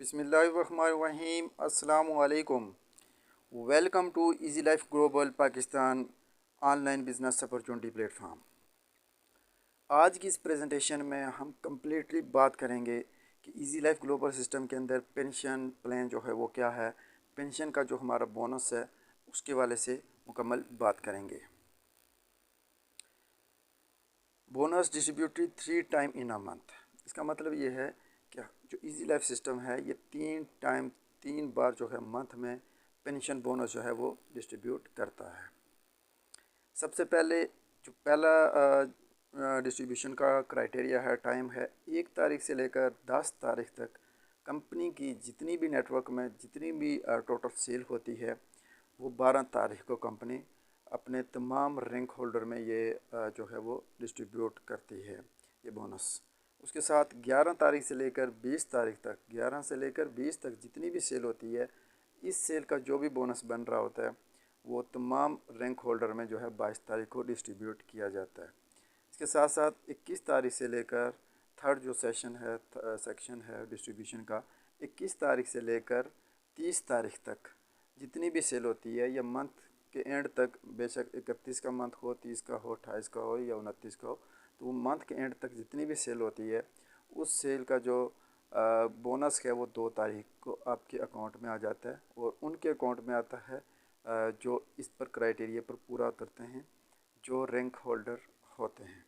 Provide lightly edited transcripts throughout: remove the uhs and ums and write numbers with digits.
बिस्मिल्लाहिर्रहमानिर्रहीम। अस्सलामु अलैकुम। Welcome to easy life global Pakistan online business opportunity platform. आज की इस प्रेजेंटेशन में हम कम्प्लीटली बात करेंगे कि इजी लाइफ ग्लोबल सिस्टम के अंदर पेंशन प्लान जो है वो क्या है, पेंशन का जो हमारा बोनस है उसके वाले से मुकम्मल बात करेंगे। Bonus distributed 3 time in a month. इसका मतलब ये है कि जो इजी लाइफ सिस्टम है ये 3 बार जो है मंथ में पेंशन बोनस जो है वो डिस्ट्रीब्यूट करता है। सबसे पहले जो पहला डिस्ट्रीब्यूशन का क्राइटेरिया है, टाइम है 1 तारीख से लेकर 10 तारीख तक कंपनी की जितनी भी नेटवर्क में जितनी भी टोटल सेल होती है वो 12 तारीख को कंपनी अपने तमाम रैंक होल्डर में ये जो है वो डिस्ट्रीब्यूट करती है ये बोनस। उसके साथ 11 तारीख से लेकर 20 तारीख तक, 11 से लेकर 20 तक जितनी भी सेल होती है, इस सेल का जो भी बोनस बन रहा होता है वो तमाम रैंक होल्डर में जो है 22 तारीख को डिस्ट्रीब्यूट किया जाता है। इसके साथ साथ 21 तारीख से लेकर थर्ड जो सेक्शन है डिस्ट्रीब्यूशन का, 21 तारीख से लेकर 30 तारीख तक जितनी भी सेल होती है या मंथ के एंड तक, बेशक 31 का मंथ हो, 30 का हो, 28 का हो या 29 का हो, तो वो मंथ के एंड तक जितनी भी सेल होती है उस सेल का जो बोनस है वो 2 तारीख को आपके अकाउंट में आ जाता है और उनके अकाउंट में आता है जो इस पर क्राइटेरिया पर पूरा उतरते हैं, जो रैंक होल्डर होते हैं।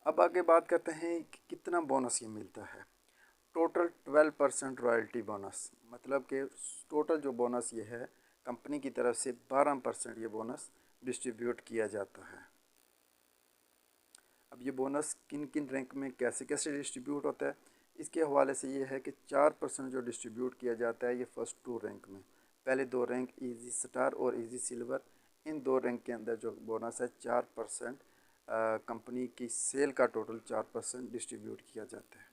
अब आगे बात करते हैं कि कितना बोनस ये मिलता है। टोटल 12% रॉयल्टी बोनस, मतलब कि टोटल जो बोनस ये है कंपनी की तरफ से 12% ये बोनस डिस्ट्रीब्यूट किया जाता है। अब ये बोनस किन किन रैंक में कैसे कैसे डिस्ट्रीब्यूट होता है, इसके हवाले से ये है कि 4% जो डिस्ट्रीब्यूट किया जाता है ये फर्स्ट 2 रैंक में। पहले 2 रैंक इजी स्टार और इजी सिल्वर, इन 2 रैंक के अंदर जो बोनस है 4% कंपनी की सेल का टोटल 4% डिस्ट्रीब्यूट किया जाता है।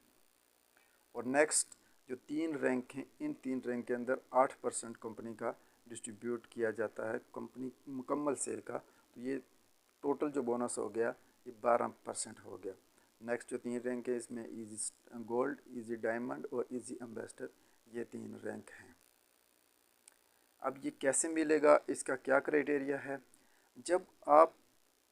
और नेक्स्ट जो 3 रैंक हैं, इन 3 रैंक के अंदर 8% कंपनी का डिस्ट्रीब्यूट किया जाता है कंपनी मुकम्मल सेल का। तो ये टोटल जो बोनस हो गया ये 12% हो गया। नेक्स्ट जो 3 रैंक है इसमें इजी गोल्ड, इजी डायमंड और इजी एम्बेसडर, ये 3 रैंक हैं। अब ये कैसे मिलेगा, इसका क्या क्राइटेरिया है। जब आप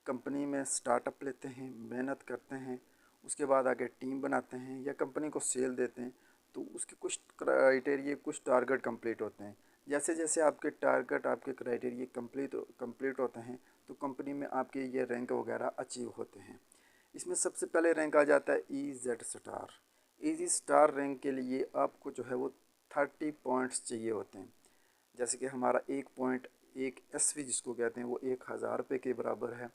कंपनी में स्टार्टअप लेते हैं, मेहनत करते हैं, उसके बाद आगे टीम बनाते हैं या कंपनी को सेल देते हैं, तो उसके कुछ क्राइटेरिया, कुछ टारगेट कंप्लीट होते हैं। जैसे जैसे आपके टारगेट, आपके क्राइटेरिया कंप्लीट होते हैं तो कंपनी में आपके ये रैंक वगैरह अचीव होते हैं। इसमें सबसे पहले रैंक आ जाता है EZ star. EZ star rank के लिए आपको जो है वो 30 पॉइंट्स चाहिए होते हैं। जैसे कि हमारा 1.1 SV जिसको कहते हैं वो 1000 रुपये के बराबर है,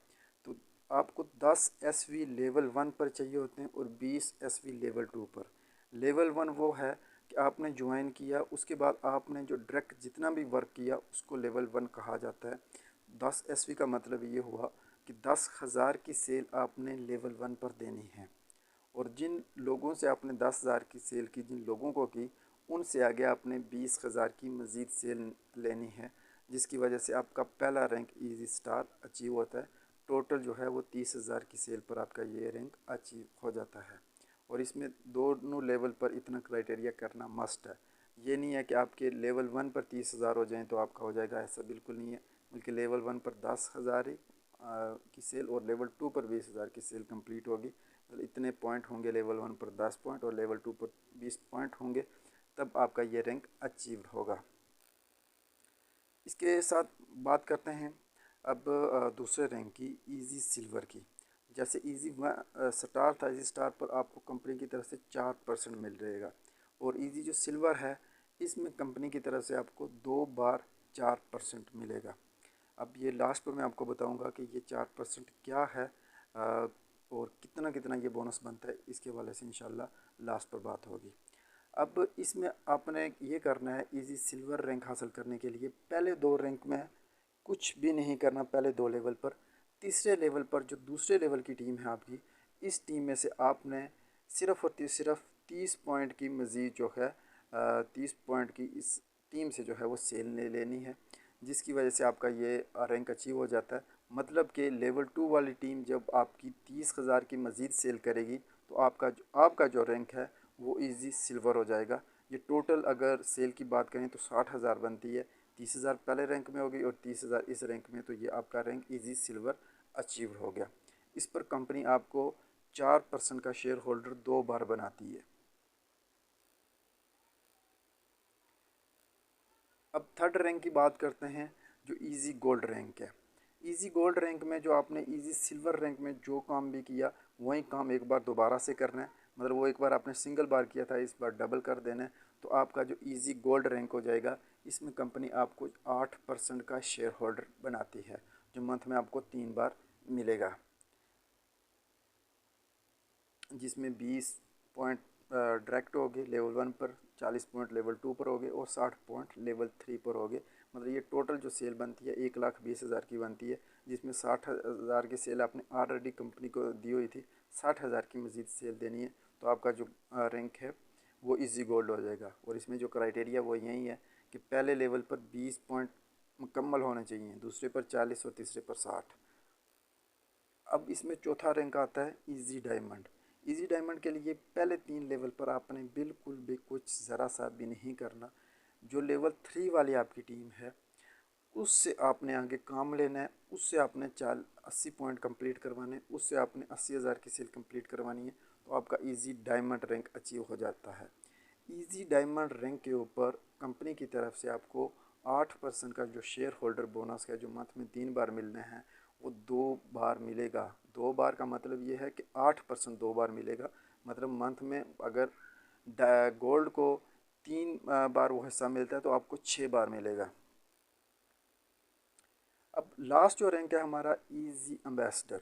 तो आपको 10 SV लेवल 1 पर चाहिए होते हैं और 20 SV लेवल 2 पर। लेवल 1 वो है कि आपने ज्वाइन किया, उसके बाद आपने जो डायरेक्ट जितना भी वर्क किया उसको लेवल 1 कहा जाता है। 10 SV का मतलब ये हुआ कि 10,000 की सेल आपने लेवल 1 पर देनी है और जिन लोगों से आपने 10,000 की सेल की, जिन लोगों को की, उनसे आगे आपने 20,000 की मज़ीद सेल लेनी है, जिसकी वजह से आपका पहला रैंक इजी स्टार अचीव होता है। टोटल जो है वो 30,000 की सेल पर आपका ये रैंक अचीव हो जाता है। और इसमें दोनों लेवल पर इतना क्राइटेरिया करना मस्ट है। ये नहीं है कि आपके लेवल 1 पर 30,000 हो जाएँ तो आपका हो जाएगा, ऐसा बिल्कुल नहीं है। बल्कि लेवल 1 पर 10,000 की सेल और लेवल 2 पर 20,000 की सेल कंप्लीट होगी। तो इतने पॉइंट होंगे, लेवल 1 पर 10 पॉइंट और लेवल 2 पर 20 पॉइंट होंगे, तब आपका ये रैंक अचीव होगा। इसके साथ बात करते हैं अब दूसरे रैंक की, इजी सिल्वर की। जैसे इजी स्टार था, इजी स्टार पर आपको कंपनी की तरफ से 4% मिल रहेगा और इजी जो सिल्वर है इसमें कंपनी की तरफ से आपको 2 बार 4% मिलेगा। अब ये लास्ट पर मैं आपको बताऊंगा कि ये 4% क्या है और कितना कितना ये बोनस बनता है, इसके वाले से इंशाल्लाह लास्ट पर बात होगी। अब इसमें आपने ये करना है, इजी सिल्वर रैंक हासिल करने के लिए पहले 2 रैंक में कुछ भी नहीं करना। पहले 2 लेवल पर, तीसरे लेवल पर जो दूसरे लेवल की टीम है आपकी, इस टीम में से आपने सिर्फ़ और सिर्फ 30 पॉइंट की मज़ीद जो है 30 पॉइंट की इस टीम से जो है वो सेल ले लेनी है, जिसकी वजह से आपका ये रैंक अचीव हो जाता है। मतलब कि लेवल 2 वाली टीम जब आपकी 30,000 की मज़ीद सेल करेगी तो आपका जो रैंक है वो इजी सिल्वर हो जाएगा। ये टोटल अगर सेल की बात करें तो 60,000 बनती है। 30,000 पहले रैंक में हो गई और 30,000 इस रैंक में, तो ये आपका रैंक इजी सिल्वर अचीव हो गया। इस पर कंपनी आपको 4% का शेयर होल्डर 2 बार बनाती है। अब थर्ड रैंक की बात करते हैं, जो इजी गोल्ड रैंक है। इजी गोल्ड रैंक में जो आपने इजी सिल्वर रैंक में जो काम भी किया, वही काम एक बार दोबारा से करना है। मतलब वो एक बार आपने सिंगल बार किया था, इस बार डबल कर देना है, तो आपका जो इजी गोल्ड रैंक हो जाएगा। इसमें कंपनी आपको 8% का शेयर होल्डर बनाती है, जो मंथ में आपको 3 बार मिलेगा, जिसमें 20 पॉइंट डायरेक्ट हो गए लेवल 1 पर, 40 पॉइंट लेवल 2 पर हो गए और 60 पॉइंट लेवल 3 पर हो गए। मतलब ये टोटल जो सेल बनती है 1,20,000 की बनती है, जिसमें 60,000 की सेल आपने ऑलरेडी कंपनी को दी हुई थी, 60,000 की मज़ीद सेल देनी है, तो आपका जो रैंक है वो इजी गोल्ड हो जाएगा। और इसमें जो क्राइटेरिया वो यही है कि पहले लेवल पर 20 पॉइंट मुकम्मल होने चाहिए, दूसरे पर 40 और तीसरे पर 60। अब इसमें चौथा रैंक आता है इजी डायमंड। इजी डायमंड के लिए पहले 3 लेवल पर आपने बिल्कुल भी कुछ ज़रा सा भी नहीं करना। जो लेवल 3 वाली आपकी टीम है उससे आपने आगे काम लेना है, उससे आपने 80 पॉइंट कंप्लीट करवाने, उससे आपने 80,000 की सेल कंप्लीट करवानी है, तो आपका इजी डायमंड रैंक अचीव हो जाता है। इजी डायमंड रैंक के ऊपर कंपनी की तरफ से आपको 8% का जो शेयर होल्डर बोनस है, जो मंथ में 3 बार मिलने हैं, वो 2 बार मिलेगा। 2 बार का मतलब ये है कि 8% 2 बार मिलेगा। मतलब मंथ में अगर गोल्ड को 3 बार वो हिस्सा मिलता है तो आपको 6 बार मिलेगा। अब लास्ट जो रैंक है हमारा इजी एम्बेसडर।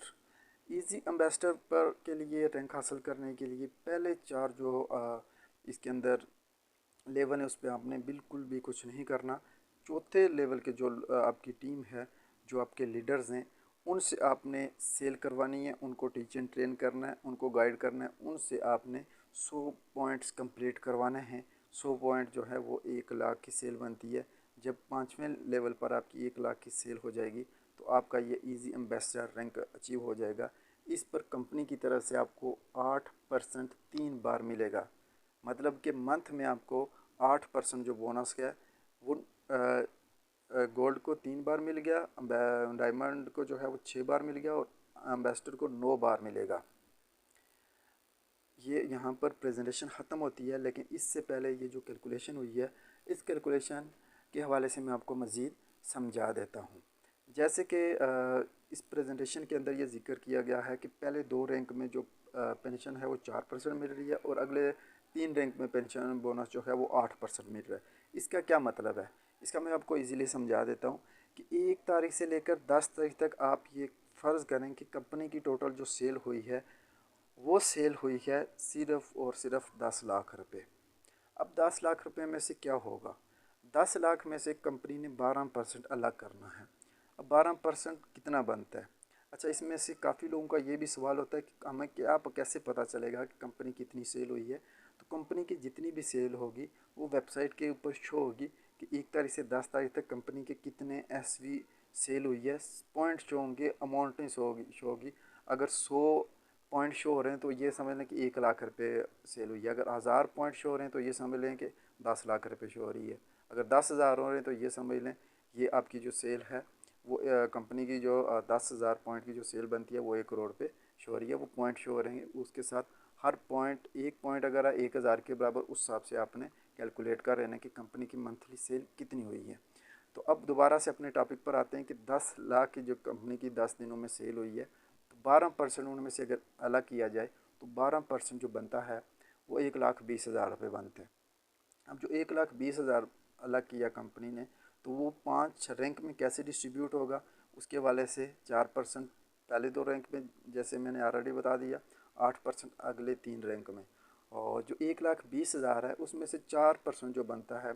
इजी एम्बेसडर पर के लिए रैंक हासिल करने के लिए पहले 4 जो इसके अंदर लेवल है उस पर आपने बिल्कुल भी कुछ नहीं करना। चौथे लेवल के जो आपकी टीम है, जो आपके लीडर्स हैं, उनसे आपने सेल करवानी है, उनको टीच एंड ट्रेन करना है, उनको गाइड करना है, उनसे आपने 100 पॉइंट्स कंप्लीट करवाने हैं। 100 पॉइंट जो है वो 1,00,000 की सेल बनती है। जब 5वें लेवल पर आपकी 1,00,000 की सेल हो जाएगी तो आपका ये इजी एम्बेसडर रैंक अचीव हो जाएगा। इस पर कंपनी की तरफ से आपको 8% 3 बार मिलेगा। मतलब कि मंथ में आपको 8% जो बोनस है वो गोल्ड को 3 बार मिल गया, डायमंड को जो है वो 6 बार मिल गया और एम्बेसडर को 9 बार मिलेगा। ये यहाँ पर प्रेजेंटेशन ख़त्म होती है, लेकिन इससे पहले ये जो कैलकुलेशन हुई है, इस कैलकुलेशन के हवाले से मैं आपको मज़ीद समझा देता हूँ। जैसे कि इस प्रेजेंटेशन के अंदर ये जिक्र किया गया है कि पहले 2 रैंक में जो पेंशन है वो 4% मिल रही है और अगले 3 रैंक में पेंशन बोनस जो है वो 8% मिल रहा है। इसका क्या मतलब है? इसका मैं आपको इजीली समझा देता हूँ कि 1 तारीख से लेकर 10 तारीख तक आप ये फ़र्ज़ करें कि कंपनी की टोटल जो सेल हुई है वो सेल हुई है सिर्फ़ और सिर्फ 10 लाख रुपए। अब 10 लाख रुपए में से क्या होगा? 10 लाख में से कंपनी ने 12% अलग करना है। अब 12% कितना बनता है? अच्छा, इसमें से काफ़ी लोगों का ये भी सवाल होता है कि हमें क्या कैसे पता चलेगा कि कंपनी कितनी सेल हुई है? तो कंपनी की जितनी भी सेल होगी वो वेबसाइट के ऊपर शो होगी कि 1 तारीख से 10 तारीख तक कंपनी के कितने एसवी सेल हुई है। पॉइंट शो होंगे, अमाउंटें शो होगी। अगर 100 पॉइंट शो हो रहे हैं तो ये समझ लें कि 1,00,000 रुपये सेल हुई है। अगर 1000 पॉइंट शो हो रहे हैं तो ये समझ लें कि 10 लाख रुपये शो हो रही है। अगर 10,000 हो रहे हैं तो ये समझ लें ये आपकी जो सेल है वो कंपनी की जो 10,000 पॉइंट की जो सेल बनती है वो 1 करोड़ पे शो हो रही है। वो पॉइंट शो हो रहे हैं, उसके साथ हर पॉइंट, एक पॉइंट अगर 1,000 के बराबर, उस हिसाब से आपने कैलकुलेट कर रहना कि कंपनी की मंथली सेल कितनी हुई है। तो अब दोबारा से अपने टॉपिक पर आते हैं कि 10 लाख की जो कंपनी की 10 दिनों में सेल हुई है, तो 12% उनमें से अगर अलग किया जाए तो 12% जो बनता है वो 1,20,000 रुपये बनते हैं। अब जो 1,20,000 अलग किया कंपनी ने, तो वो 5 रैंक में कैसे डिस्ट्रीब्यूट होगा उसके वाले से 4% पहले 2 रैंक में, जैसे मैंने ऑलरेडी बता दिया, 8% अगले 3 रैंक में, और जो 1,20,000 है उसमें से 4% जो बनता है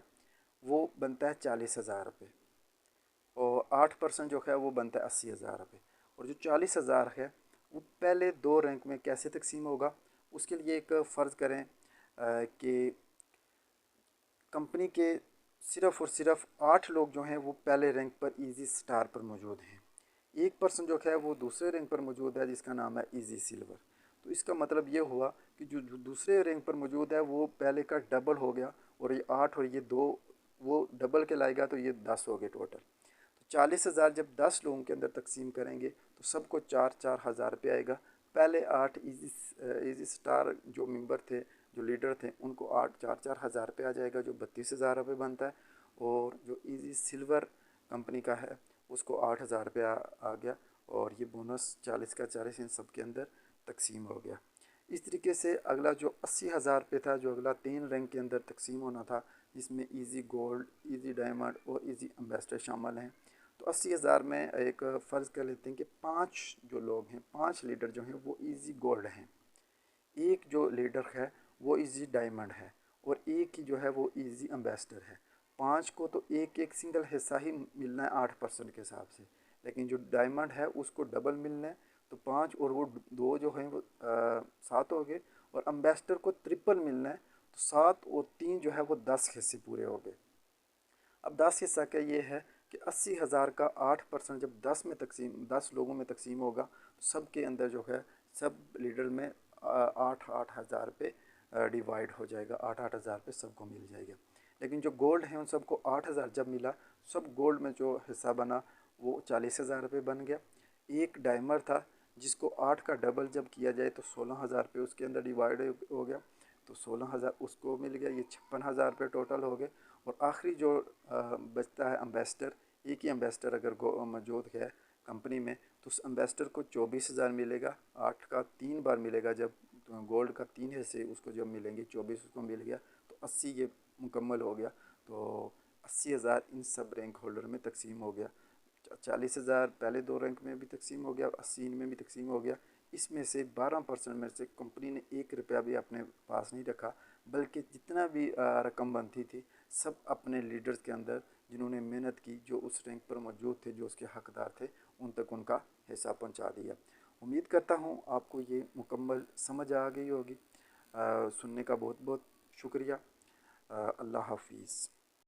वो बनता है 40,000 रुपये, और 8% जो है वो बनता है 80,000 रुपये। और जो 40,000 है वो पहले 2 रैंक में कैसे तकसीम होगा, उसके लिए एक फ़र्ज़ करें कि कंपनी के सिर्फ़ और सिर्फ 8 लोग जो हैं वो पहले रैंक पर इजी स्टार पर मौजूद हैं। 1% जो है वो दूसरे रैंक पर मौजूद है जिसका नाम है इजी सिल्वर। तो इसका मतलब ये हुआ कि जो दूसरे रैंक पर मौजूद है वो पहले का डबल हो गया, और ये 8 और ये 2 वो डबल के लाएगा, तो ये 10 हो गए टोटल। तो 40,000 जब 10 लोगों के अंदर तकसीम करेंगे तो सबको 4-4 हज़ार रुपये आएगा। पहले 8 इजी स्टार जो मेंबर थे, जो लीडर थे, उनको 4-4 हज़ार रुपये आ जाएगा, जो 32,000 रुपये बनता है। और जो इजी सिल्वर कंपनी का है उसको 8,000 रुपये आ गया, और ये बोनस 40 का 40 इन सब के अंदर तकसीम हो गया। इस तरीके से अगला जो 80,000 रुपये था, जो अगला 3 रैंक के अंदर तकसीम होना था, जिसमें इजी गोल्ड, इजी डायमंड और इजी एम्बेसडर शामिल हैं। तो 80,000 में एक फ़र्ज़ कर लेते हैं कि 5 जो लोग हैं, 5 लीडर जो हैं वो इजी गोल्ड हैं, एक जो लीडर है वो इजी डायमंड है, और एक ही जो है वो इजी एम्बेसडर है। 5 को तो एक एक सिंगल हिस्सा ही मिलना है 8% के हिसाब से, लेकिन जो डायमंड है उसको डबल मिलना है। तो 5 और वो 2 जो हैं वो 7 हो गए, और एम्बेसडर को ट्रिपल मिलना है, तो 7 और 3 जो है वो 10 हिस्से पूरे हो गए। अब 10 हिस्सा का ये है कि 80,000 का 8% जब 10 लोगों में तकसीम होगा, तो सब के अंदर जो है सब लीडर में 8-8 हज़ार पे डिवाइड हो जाएगा, 8-8 हज़ार पे सबको मिल जाएगा। लेकिन जो गोल्ड है उन सबको 8,000 जब मिला, सब गोल्ड में जो हिस्सा बना वो 40,000 रुपये बन गया। एक डायमंड था जिसको 8 का डबल जब किया जाए तो 16,000 रुपये उसके अंदर डिवाइड हो गया, तो 16,000 उसको मिल गया, ये 56,000 रुपये टोटल हो गए। और आखिरी जो बचता है एम्बेसडर, एक ही एम्बेसडर अगर मौजूद है कंपनी में, तो उस एम्बेसडर को 24,000 मिलेगा। 8 का 3 बार मिलेगा, जब गोल्ड का 3 हिस्से उसको जब मिलेंगे 24 उसको मिल गया, तो 80 ये मुकम्मल हो गया। तो 80,000 इन सब रैंक होल्डर में तकसीम हो गया। 40,000 पहले 2 रैंक में भी तकसीम हो गया, 80 में भी तकसीम हो गया। इसमें से 12% में से कंपनी ने 1 रुपया भी अपने पास नहीं रखा, बल्कि जितना भी रकम बनती थी सब अपने लीडर्स के अंदर, जिन्होंने मेहनत की, जो उस रैंक पर मौजूद थे, जो उसके हकदार थे, उन तक उनका हिस्सा पहुंचा दिया। उम्मीद करता हूं आपको ये मुकम्मल समझ आ गई होगी। सुनने का बहुत बहुत शुक्रिया। अल्लाह हाफिज़।